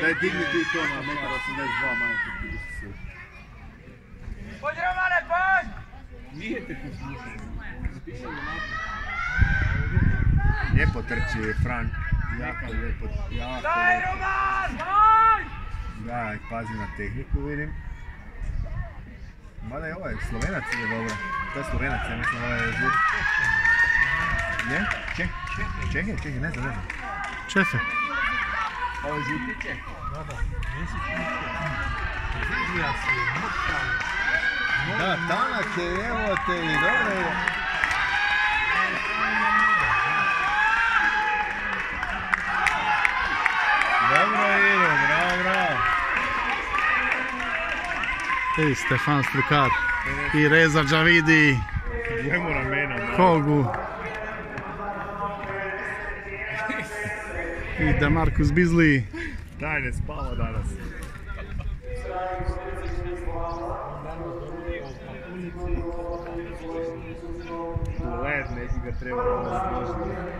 Daj digni ti to na 1,82 majke. Pođi Romane, pođi! Nije te poslušao. Lijepo trči Fran. Jako lijepo. Daj Roman, daj! Da, pazi na tehniku vidim. Mada je ovaj Slovenac je dobro. To je Slovenac, ja mislim ovaj je žut. Ne? Čekaj, ne znam. Čefe. Ovo je žuti Čeh. Da, tanak je, evo te i dobro je. Dobro idu, bravo. Ej, Stefan Strukar i Reza Džavidi, Gledamo ramena. Kogu i Demarcus Beasley. Daj, ne spava danas. Led neki ga treba složiti.